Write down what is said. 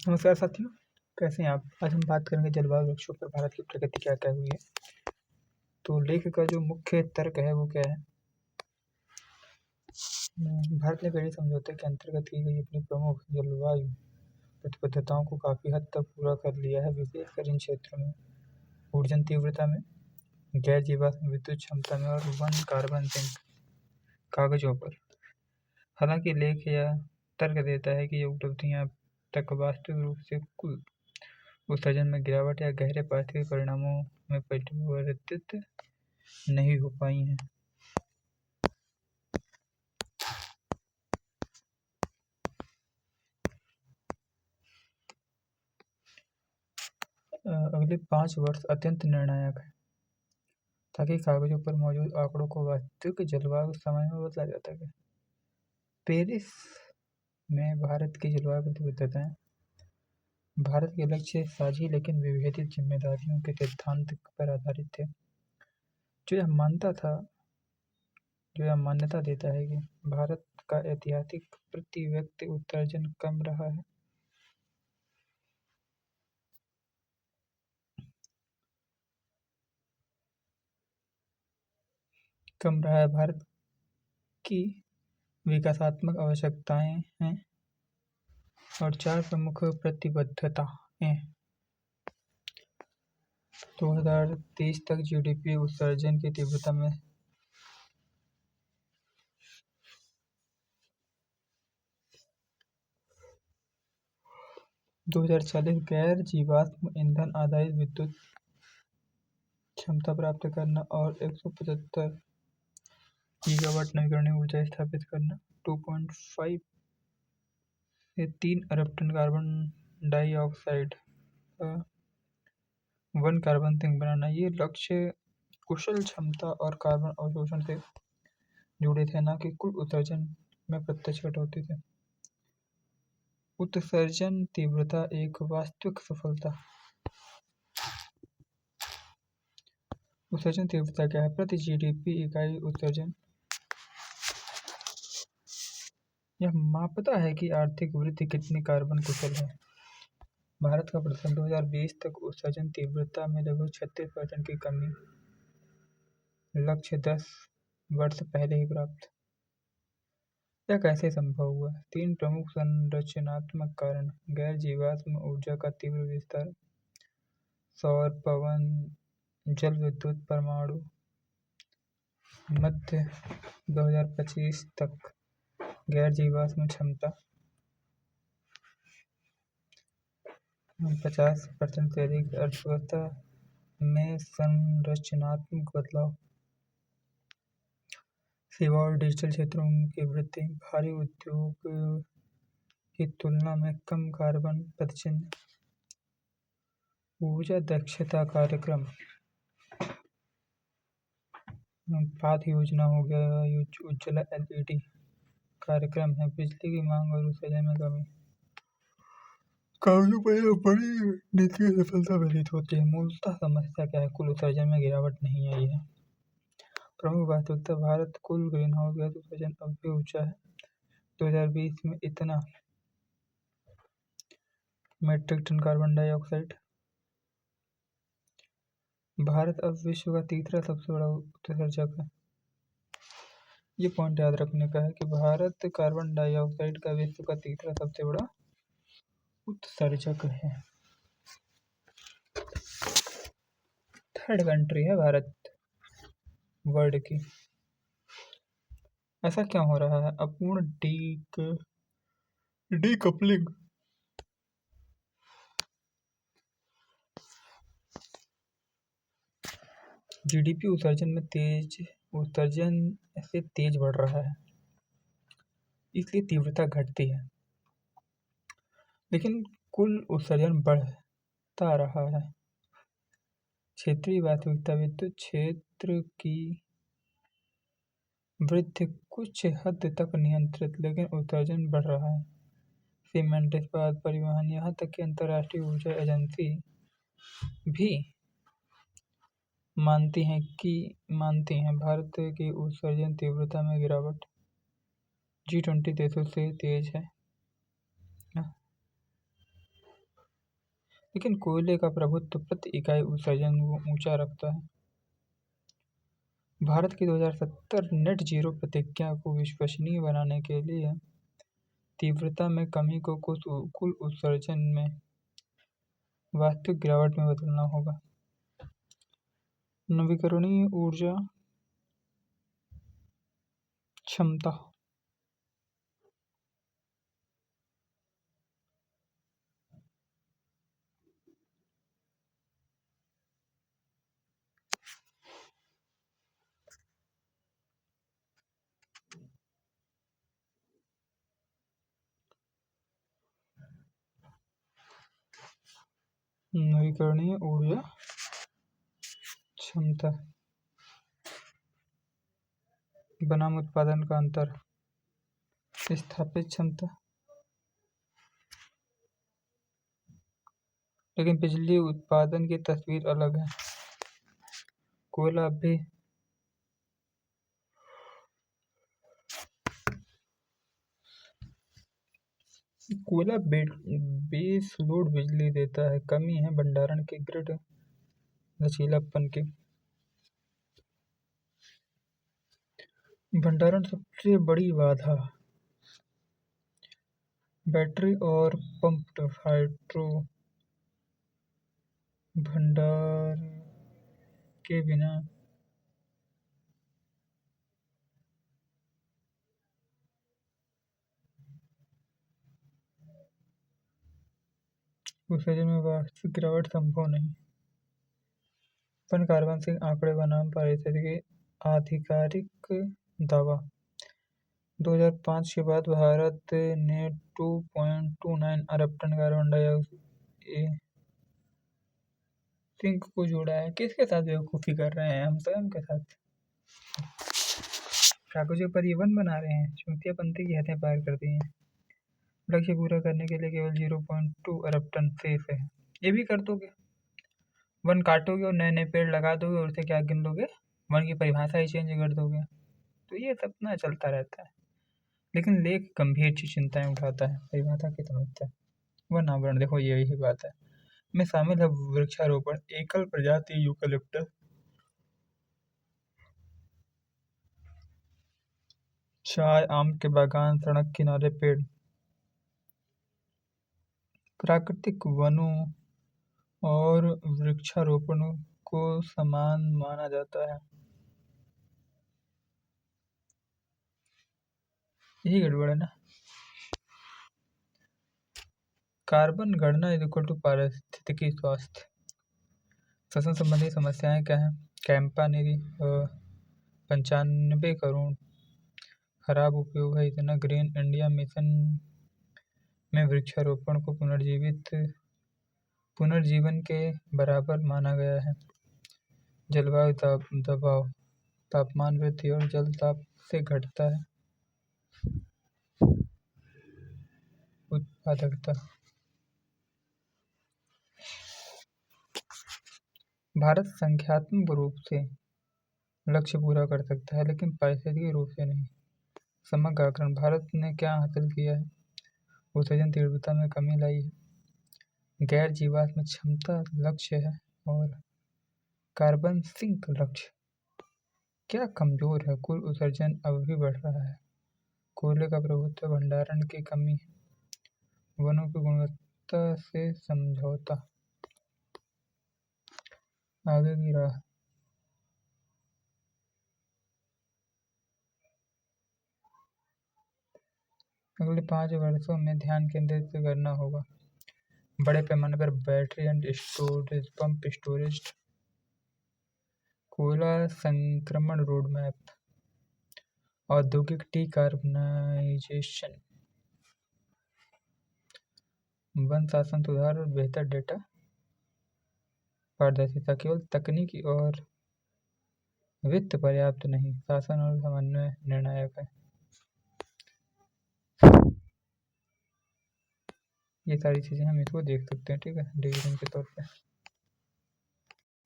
नमस्कार साथियों, कैसे हैं आप? आज हम बात करेंगे जलवायु वृक्षों पर भारत की प्रगति क्या-क्या हुई है। तो लेख का जो मुख्य तर्क है वो क्या है? भारत ने पेरिस समझौते के अंतर्गत की गई अपनी प्रमुख जलवायु प्रतिबद्धताओं को काफ़ी हद तक पूरा कर लिया है, विशेषकर इन क्षेत्रों में ऊर्जन तीव्रता में, गैर जीवाश्म विद्युत क्षमता में और वन कार्बन सिंक कागजों पर। हालांकि लेख यह तर्क देता है कि ये उपलब्धियां अब तक वास्तविक रूप से कुल उत्सर्जन में गिरावट या गहरे पारिस्थितिक परिणामों में परिवर्तित नहीं हो पाई हैं। अगले 5 वर्ष अत्यंत निर्णायक हैं, ताकि कागजों पर मौजूद आंकड़ों को वास्तविक जलवायु समय में बदला जा सके। पेरिस में भारत की जलवायु प्रतिबद्धताएं भारत के लक्ष्य साझी लेकिन विभेदित जिम्मेदारियों के सिद्धांत पर आधारित थे, जो यह मान्यता देता है कि भारत का ऐतिहासिक प्रति व्यक्ति उत्सर्जन कम रहा है। भारत की विकासात्मक आवश्यकताएं हैं और 4 प्रमुख प्रतिबद्धताएं 2023 तक जीडीपी उत्सर्जन की तीव्रता में 2040 गैर जीवाश्म ईंधन आधारित विद्युत क्षमता प्राप्त करना और 175 गीगावाट नवीकरणीय ऊर्जा स्थापित करना, 2.5 से 3 अरब टन कार्बन डाइऑक्साइड का वन कार्बन सिंक बनाना। ये लक्ष्य कुशल क्षमता और कार्बन अवशोषण से जुड़े थे, न कि कुल उत्सर्जन में प्रत्यक्ष कटौती थे। उत्सर्जन तीव्रता एक वास्तविक सफलता। उत्सर्जन तीव्रता क्या है? प्रति जीडीपी इकाई उत्सर्जन यह मापता है कि आर्थिक वृद्धि कितनी कार्बन कुशल है। भारत का प्रदर्शन 2020 तक उत्सर्जन तीव्रता में लगभग 36% की कमी, लक्ष्य 10 वर्ष पहले ही प्राप्त। यह कैसे संभव हुआ? 3 प्रमुख संरचनात्मक कारण: गैर जीवाश्म ऊर्जा का तीव्र विस्तार, सौर, पवन, जल विद्युत, परमाणु। मध्य 2025 तक गैर जीवाश्म क्षमता 50% से अधिक। अर्थव्यवस्था में संरचनात्मक बदलाव, सेवा और डिजिटल क्षेत्रों की वृद्धि, भारी उद्योग की तुलना में कम कार्बन पदचिह्न, ऊर्जा दक्षता कार्यक्रम, पाथ योजना हो गया, उज्ज्वला एलईडी कार्यक्रम है, बिजली की मांग और उत्सर्जन में कमी। कागजों पर यह बड़ी नीतिगत सफलता प्रतीत होती है। मूलतः समस्या क्या है? कुल उत्सर्जन में गिरावट नहीं आई है। प्रमुख वास्तविकता: भारत कुल ग्रीन हाउस गैस उत्सर्जन अब भी ऊंचा है। 2020 में इतना metric ton carbon dioxide. Bharat अब विश्व का तीसरा सबसे बड़ा उत्सर्जक है। ये पॉइंट याद रखने का है कि भारत कार्बन डाइऑक्साइड का विश्व का तीसरा सबसे बड़ा उत्सर्जक है। थर्ड कंट्री है भारत वर्ल्ड की। ऐसा क्यों हो रहा है? अपूर्ण डीकपलिंग, जीडीपी उत्सर्जन से तेज बढ़ रहा है, इसलिए तीव्रता घटती है, लेकिन कुल उत्सर्जन बढ़ता रहा है। क्षेत्रीय वास्तविकता: विद्युत क्षेत्र की वृद्धि कुछ हद तक नियंत्रित, लेकिन उत्सर्जन बढ़ रहा है। सीमेंट, इस्पात, परिवहन, यहाँ तक कि अंतर्राष्ट्रीय ऊर्जा एजेंसी भी मानती हैं भारत की उत्सर्जन तीव्रता में गिरावट G20 देशों से तेज है। लेकिन कोयले का प्रभुत्व प्रति इकाई उत्सर्जन ऊंचा रखता है। भारत की 2070 नेट जीरो प्रतिज्ञा को विश्वसनीय बनाने के लिए तीव्रता में कमी को कुल उत्सर्जन में वास्तविक गिरावट में बदलना होगा। नवीकरणीय ऊर्जा क्षमता। नवीकरणीय ऊर्जा क्षमता बनाम उत्पादन का अंतर। स्थापित क्षमता, लेकिन बिजली उत्पादन की तस्वीर अलग है। कोयला भी बेस लोड बिजली देता है। कमी है भंडारण के ग्रिड लचीलापन की। भंडारण सबसे बड़ी बाधा। बैटरी और पंप्ड हाइड्रो भंडार के बिना उत्सर्जन में वास्तविक गिरावट संभव नहीं। पन कार्बन सिंक आंकड़े बनाम पारिस्थितिकी आधिकारिक दावा। 2005 के बाद भारत ने 2.29 अरब टन कार्बन डाइऑक्साइड सिंक को जोड़ा है। किसके साथ बेवकूफ़ी कर रहे हैं हम स्वयं के साथ। कागजों पर ये वन बना रहे हैं, चूतियापंथी की हदें पार कर दी हैं। लक्ष्य पूरा करने के लिए केवल 0.2 अरब टन शेष है। ये भी कर दोगे, वन काटोगे और नए नए पेड़ लगा दोगे और उसे क्या गिन लोगे, वन की परिभाषा ही चेंज कर दोगे। तो ये सपना चलता रहता है। लेकिन लेख गंभीर चिंताएं उठाता है। परिभाषा की समस्या, वन आवरण। देखो यही बात है में शामिल है वृक्षारोपण, एकल प्रजाति यूकलिप्टस, चाय, आम के बागान, सड़क किनारे पेड़। प्राकृतिक वनों और वृक्षारोपण को समान माना जाता है। यही गड़बड़ है ना। कार्बन गणना इज इक्वल टू पारिस्थितिकी स्वास्थ्य। श्वसन संबंधी समस्याएं क्या है। कैंपा निधि 95 करोड़। खराब उपयोग है इतना। ग्रीन इंडिया मिशन में वृक्षारोपण को पुनर्जीवन के बराबर माना गया है। जलवायु दबाव, तापमान वृद्धि और जल ताप से घटता है। उत्पादकता। भारत संख्यात्मक रूप से लक्ष्य पूरा कर सकता है, लेकिन पारिस्थितिक रूप से नहीं। समग्र आकलन। भारत ने क्या हासिल किया है। उत्सर्जन तीव्रता में कमी लाई है। गैर जीवाश्म क्षमता लक्ष्य है और कार्बन सिंक लक्ष्य। क्या कमजोर है। कुल उत्सर्जन अब भी बढ़ रहा है। कोयले का प्रभुत्व, भंडारण की कमी है, वनों की गुणवत्ता से समझौता। आगे की राह। अगले 5 वर्षों में ध्यान केंद्रित करना होगा। बड़े पैमाने पर battery and storage, pump storage, कोयला संक्रमण रोडमैप, औद्योगिक डिकार्बनाइजेशन, वन शासन सुधार और बेहतर डेटा पारदर्शिता। केवल तकनीकी और वित्त पर्याप्त नहीं, शासन और समन्वय निर्णायक है। ये सारी चीज़ें हम इसको देख सकते हैं, ठीक है, डिवीजन के तौर पे।